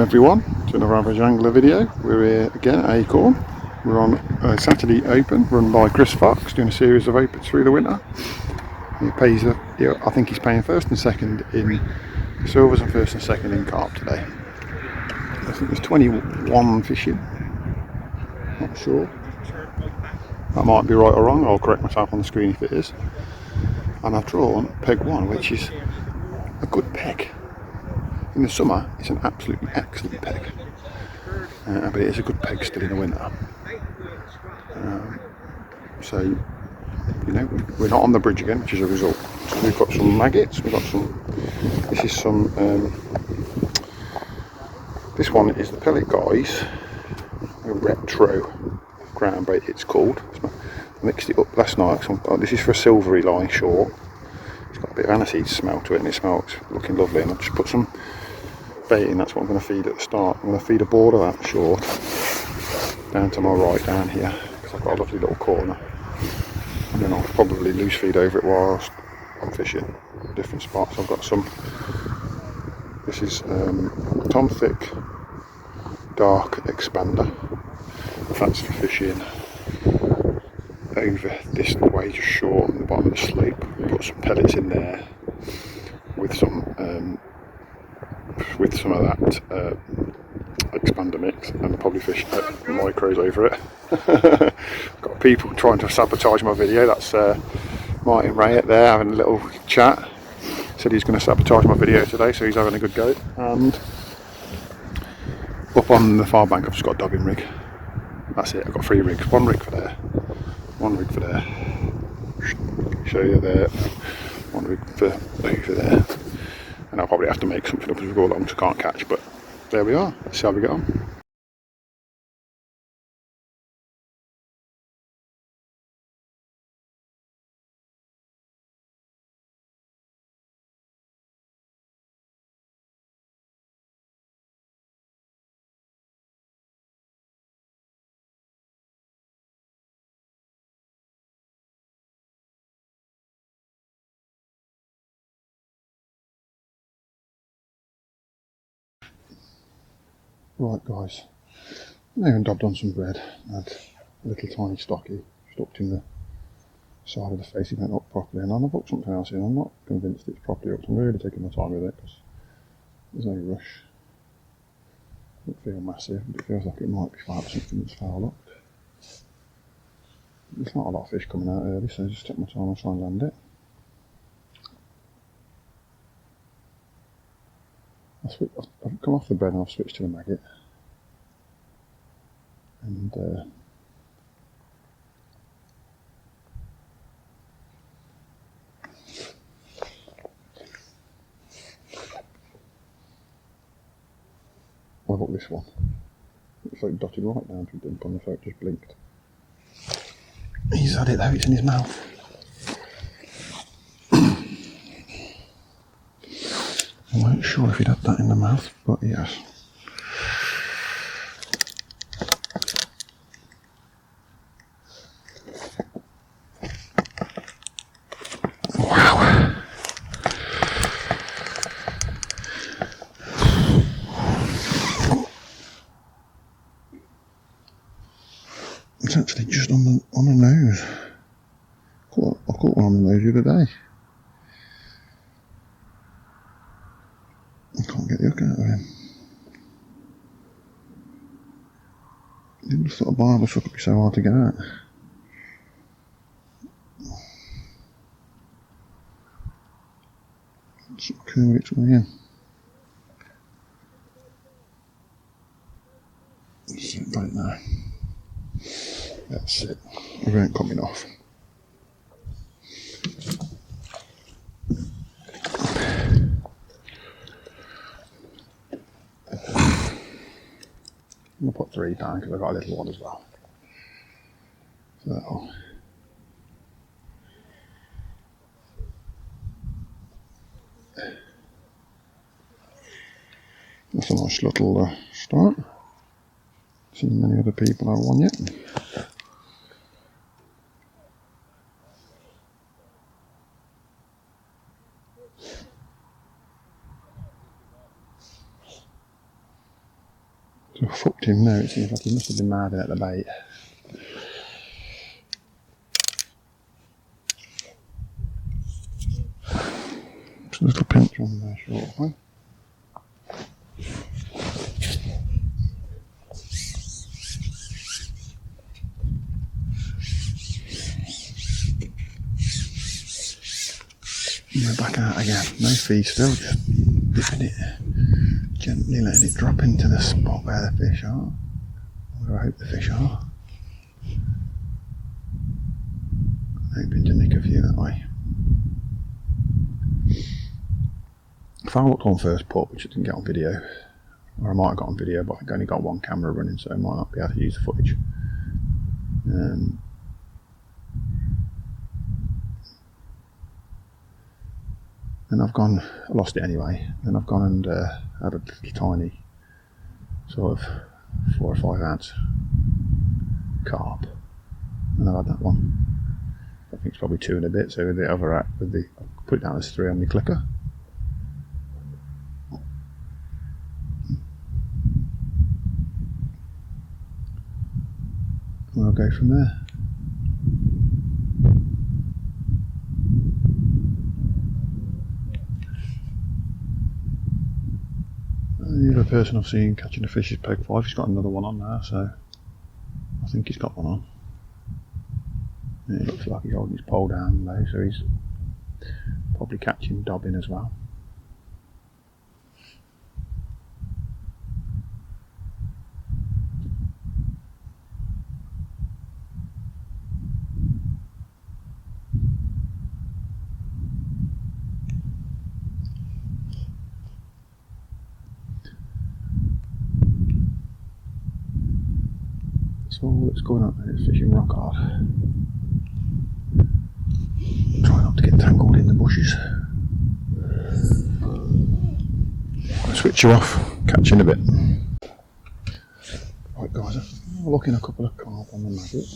everyone to another Average Angler video. We're here again at Acorn. We're on a Saturday Open run by Chris Fox, doing a series of opens through the winter. I think he's paying first and second in silvers and first and second in carp today. I think there's 21 fishing, not sure. That might be right or wrong, I'll correct myself on the screen if it is. And I've drawn Peg1, which is a good peg. In the summer, it's an absolutely excellent peg, but it is a good peg still in the winter. So, you know, we're not on the bridge again, which is a result. So we've got some maggots. This is some. This one is the Pellet Guys, a retro ground bait. It's called. I mixed it up last night. This is for a silvery line short. It's got a bit of aniseed smell to it, and it smells looking lovely. And I've just put some bait in. That's what I'm going to feed at the start. I'm going to feed a board of that short down to my right down here, because I've got a lovely little corner, and then I'll probably loose feed over it whilst I'm fishing different spots. I've got some. This is Tom Thick Dark Expander. That's for fishing over this way, just short on the bottom of the slope. Put some pellets in there with some of that expander mix, and probably fish micros over it. Got people trying to sabotage my video. That's Martin Rayett there having a little chat. Said he's going to sabotage my video today, so he's having a good go. And up on the far bank I've just got a dogging rig. That's it, I've got 3 rigs. One rig for there, one rig for there, show you there, one rig for over there. And I'll probably have to make something up as we go along, so I can't catch, but there we are. Let's see how we get on. Right guys, I even dabbed on some bread. I had a little tiny stocky stuck in the side of the face. It went up properly, and I've hooked something else in. I'm not convinced it's properly hooked. I'm really taking my time with it because there's no rush. It doesn't feel massive, but it feels like it might be something that's foul hooked. There's not a lot of fish coming out early, so I just take my time and try and land it. I've come off the bread and I've switched to a maggot. And I've got this one. It's like dotted right down to a dump on the float, just blinked. He's had it though, it's in his mouth. I wasn't sure if he'd had that in the mouth, but yes. Wow. It's actually just on the nose. I caught one on the nose the other day. I can't get the hook out of him. I didn't just thought a barber hook would be so hard to get out. It's curled its way in. That's it right now. That's it. It ain't coming off. I'm going to put 3 down because I've got a little one as well. So that's a nice little start. Seen many other people have one yet. him now, it seems like he must have been marvin at the bait. Just a little pinch on there, short one. And we're back out again. No feed still, just dipping it, gently letting it drop into the spot where the fish are. Where I hope the fish are. Hoping to nick a few that way. If I looked on first put, which I didn't get on video, or I might have got on video, but I've only got one camera running, so I might not be able to use the footage. And I've gone, I lost it anyway, and I've gone and had a little tiny sort of 4 or 5 ounce carp, and I've had that one. I think it's probably 2 and a bit, so with the other act, I'll put it down as 3 on my clicker. And we'll go from there. The other person I've seen catching a fish is Peg1. He's got another one on there, so I think he's got one on. And it looks like he's holding his pole down low, so he's probably catching dobbing as well. So all that's going on there is fishing rock hard. Try not to get tangled in the bushes. I'll switch you off, catch you in a bit. Right guys, I'm looking a couple of carp on the maggot,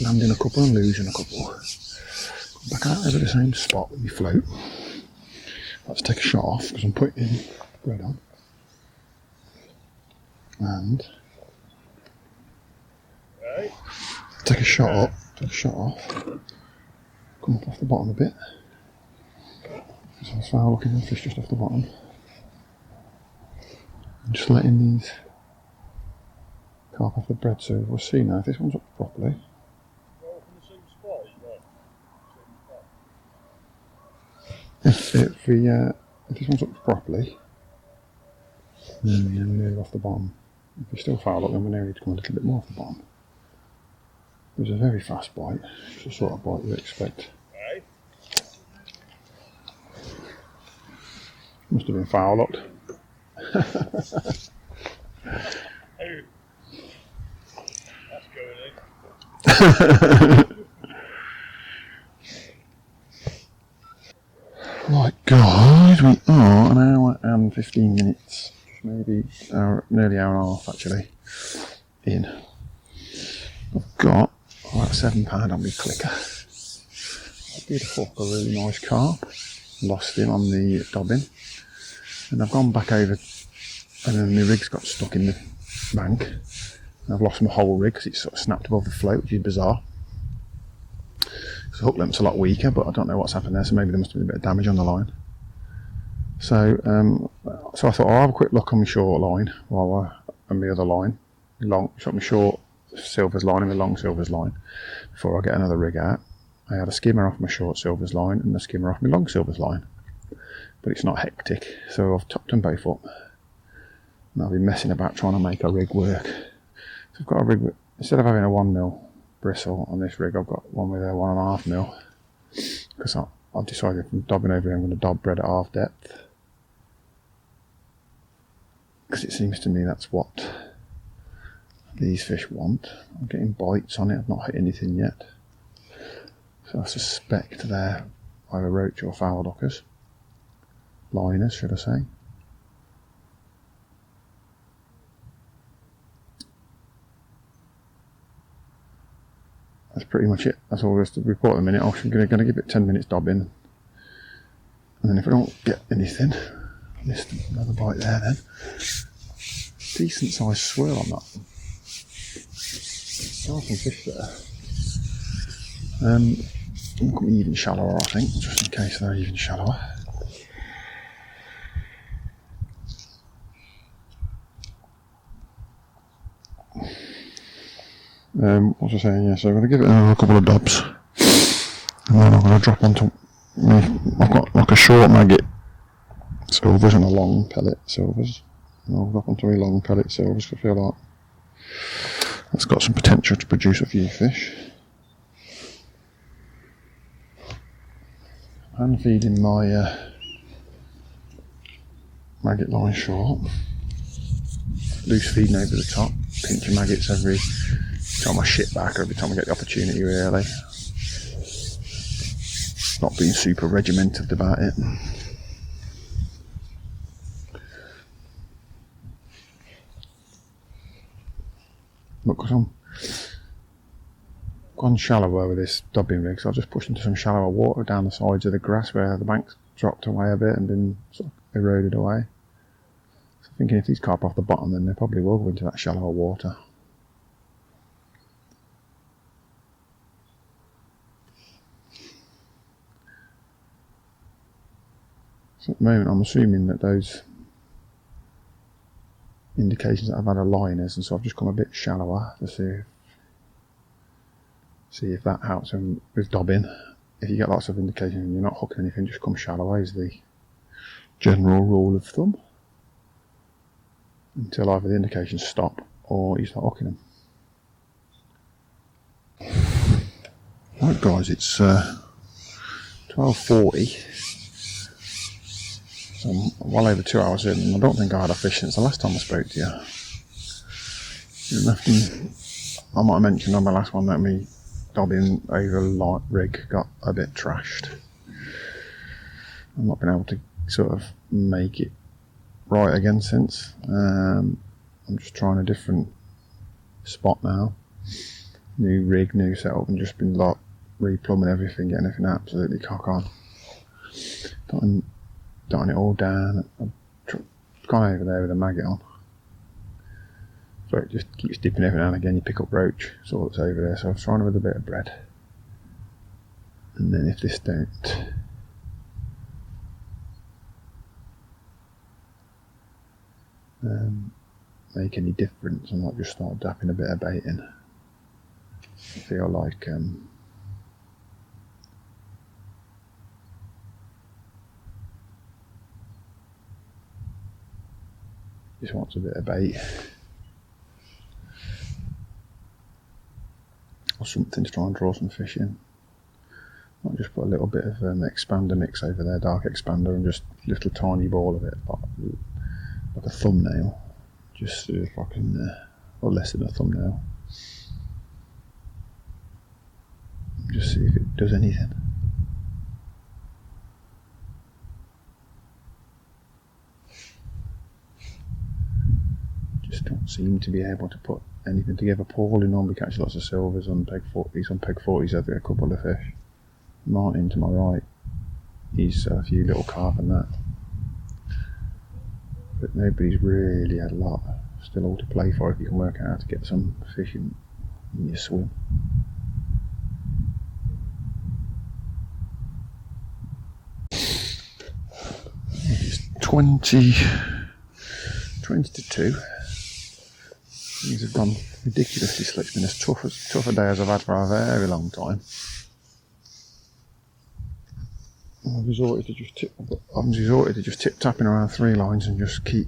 landing a couple and losing a couple. Come back out over the same spot with my float. Let's take a shot off because I'm putting bread on. And take a shot up, take a shot off, come up off the bottom a bit. So it's foul looking at the fish just off the bottom. I'm just letting these carp off the bread, so we'll see now if this one's up properly. If this one's up properly, then we're nearly off the bottom. If you're still foul up, then we're nearly to come a little bit more off the bottom. It was a very fast bite, it's the sort of bite you expect. Must have been foul locked. That's going in. Right guys, we are an hour and 15 minutes, maybe nearly hour and a half actually, in. I've got about £7 on my clicker. I did hook a really nice carp, lost him on the dobbin, and I've gone back over, and then my rig's got stuck in the bank, and I've lost my whole rig because it's sort of snapped above the float, which is bizarre. So the hook length's a lot weaker, but I don't know what's happened there, so maybe there must have been a bit of damage on the line. So I thought I'll have a quick look on my short line, and my other line, shot my short silvers line and my long silvers line before I get another rig out. I had a skimmer off my short silvers line and a skimmer off my long silvers line, but it's not hectic, so I've topped them both up and I'll be messing about trying to make a rig work. So I've got a rig, instead of having a 1mm bristle on this rig, I've got one with a 1.5mm, because I've decided from dobbing over here I'm going to dob bread at half depth, because it seems to me that's what these fish want. I'm getting bites on it, I've not hit anything yet, so I suspect they're either roach or foul dockers, liners should I say. That's pretty much it, that's all there is to report at the minute. I'm going to give it 10 minutes dobbing, and then if I don't get anything, I missed another bite there then, decent sized swirl on that. There are some fish there. Look at me even shallower, I think, just in case they're even shallower. What was I saying? Yeah, so I'm going to give it another couple of dobs, and then I'm going to drop onto me. I've got like a short maggot silvers and a long pellet silvers. And I'll drop onto a long pellet silvers because I feel like that's got some potential to produce a few fish. I'm feeding my maggot line short. Loose feeding over the top, pinching maggots every time I shit back, every time I get the opportunity really. Not being super regimented about it. But because I'm gone shallower with this dobbing rig, so I've just pushed into some shallower water down the sides of the grass where the bank's dropped away a bit and been sort of eroded away. So I'm thinking if these carp off the bottom, then they probably will go into that shallower water. So at the moment I'm assuming that those indications that I've had are liners, and so I've just come a bit shallower to see if that helps with dobbing. If you get lots of indications and you're not hooking anything, just come shallower is the general rule of thumb, until either the indications stop or you start hooking them. Right guys, it's 12:40. So I'm well over 2 hours in, and I don't think I had a fish since the last time I spoke to you. I might have mentioned on my last one that me dobbing over light rig got a bit trashed. I've not been able to sort of make it right again since. I'm just trying a different spot now. New rig, new setup, and just been like replumbing everything, getting everything absolutely cock on. Dotting it all down. I've gone over there with a maggot on. So it just keeps dipping every now and again. You pick up roach, that's all that's over there. So I was trying it with a bit of bread. And then if this don't make any difference, I might just start dapping a bit of bait in. I feel like just wants a bit of bait or something to try and draw some fish in. I'll just put a little bit of expander mix over there, dark expander, and just a little tiny ball of it, like a thumbnail, just see if I can, or less than a thumbnail, just see if it does anything. Just don't seem to be able to put anything together. Paul, who normally catches lots of silvers on Peg 40s, I've got a couple of fish. Martin to my right, he's a few little carp and that, but nobody's really had a lot. Still all to play for if you can work out how to get some fish in your swim. It's 20 to 2. Things have gone ridiculously slow. It's been as tough a day as I've had for a very long time. I've resorted to just tip tapping around 3 lines and just keep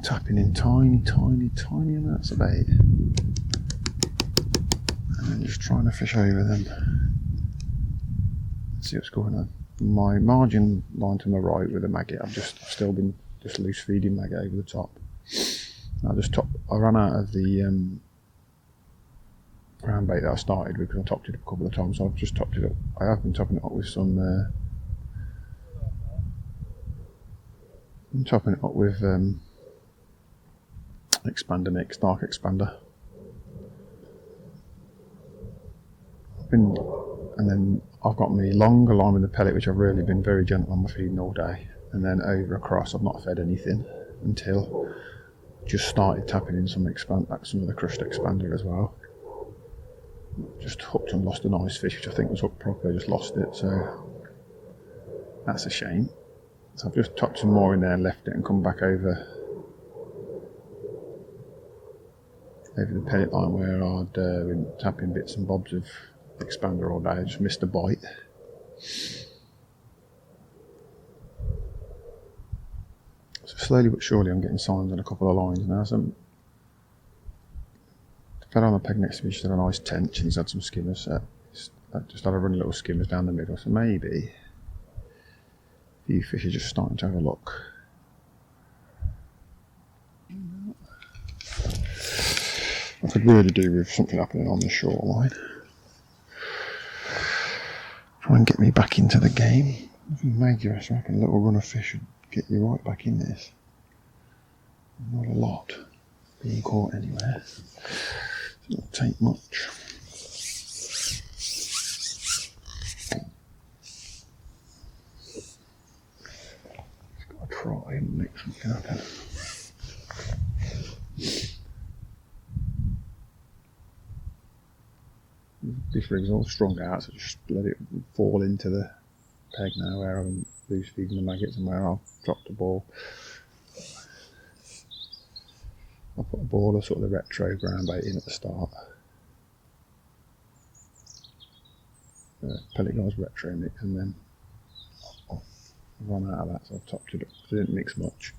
tapping in tiny amounts of bait, and then just trying to fish over them. See what's going on. My margin line to my right with a maggot, I've still been just loose feeding maggot over the top. I ran out of the ground bait that I started with because I topped it up a couple of times, so I've just topped it up. I have been topping it up with some expander mix, dark expander. And then I've got my longer line with the pellet, which I've really been very gentle on my feeding all day, and then over across I've not fed anything until just started tapping in some of the crushed expander as well. Just hooked and lost a nice fish, which I think was hooked properly, just lost it, so that's a shame. So I've just topped some more in there and left it and come back over the pellet line where I'd been tapping bits and bobs of expander all day. I just missed a bite. So slowly but surely I'm getting signs on a couple of lines now. So the fella on the peg next to me just had a nice tench and he's had some skimmers. I just had a run of little skimmers down the middle, so maybe a few fish are just starting to have a look. I could really do with something happening on the shoreline. Try and get me back into the game. Major, I reckon a little run of fish would get you right back in this. Not a lot being caught anywhere. It doesn't take much. Just got to try and make something happen. This rig's all strung out, so just let it fall into the peg now where I'm loose feeding the maggots and where I'll drop the ball. I'll put a ball of sort of the retro ground bait in at the start. Pellet Guy's retro mix, and then I've run out of that, so I've topped it up. I didn't mix much,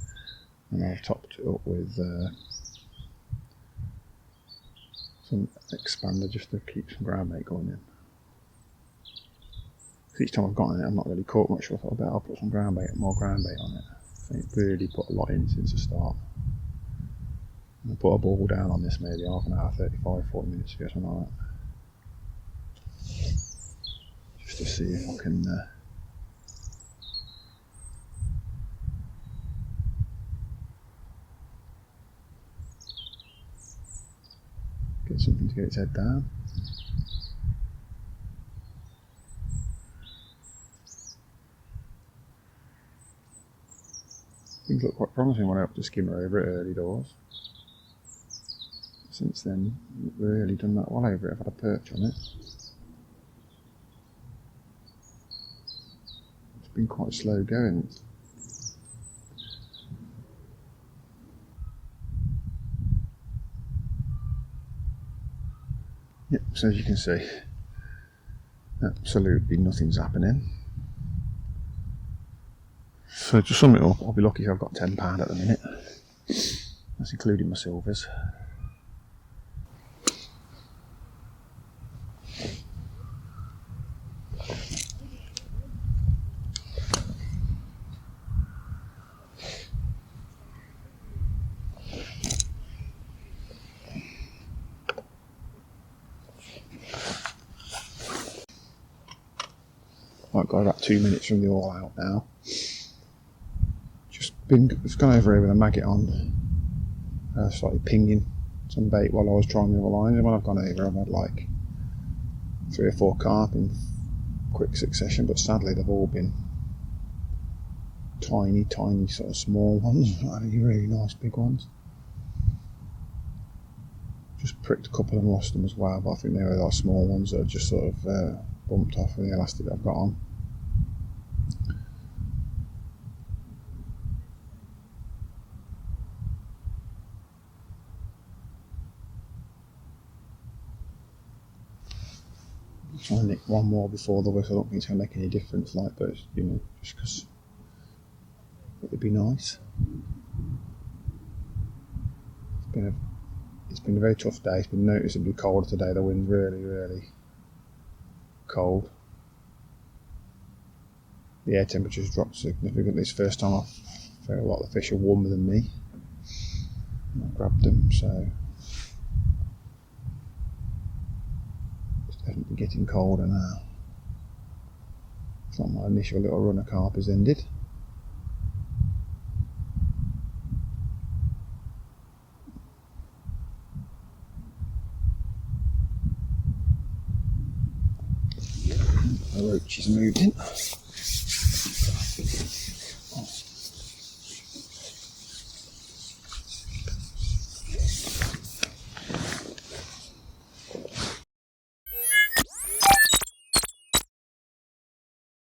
and I've topped it up with some expander just to keep some ground bait going in. Each time I've gotten it, I've not really caught much, so I thought I better I'll put some ground bait, more ground bait on it. I think really put a lot in since the start. And I put a ball down on this maybe half an hour, 35, 40 minutes ago, something like that. Just to see if I can get something to get its head down. Things look quite promising when I up to skimmer over it early doors. Since then, I've really done that well over it. I've had a perch on it. It's been quite slow going. Yep, so as you can see, absolutely nothing's happening. So to sum it up, I'll be lucky if I've got £10 at the minute. That's including my silvers. I've got about 2 minutes from the all out now. It's gone over here with a maggot on, slightly pinging some bait while I was trying the other line, and when I've gone over I've had like 3 or 4 carp in quick succession, but sadly they've all been tiny sort of small ones, not any really nice big ones. Just pricked a couple and lost them as well, but I think they were like small ones that have just sort of bumped off with the elastic that I've got on. Trying to nick one more before the whistle. I don't think it's going to make any difference, like, but you know, just because it would be nice. It's been a very tough day. It's been noticeably colder today. The wind's really cold. The air temperature's dropped significantly. It's the first time I've felt a lot of the fish are warmer than me. I grabbed them, so it's definitely getting colder now. It's like my initial little run of carp has ended. The roach is moving.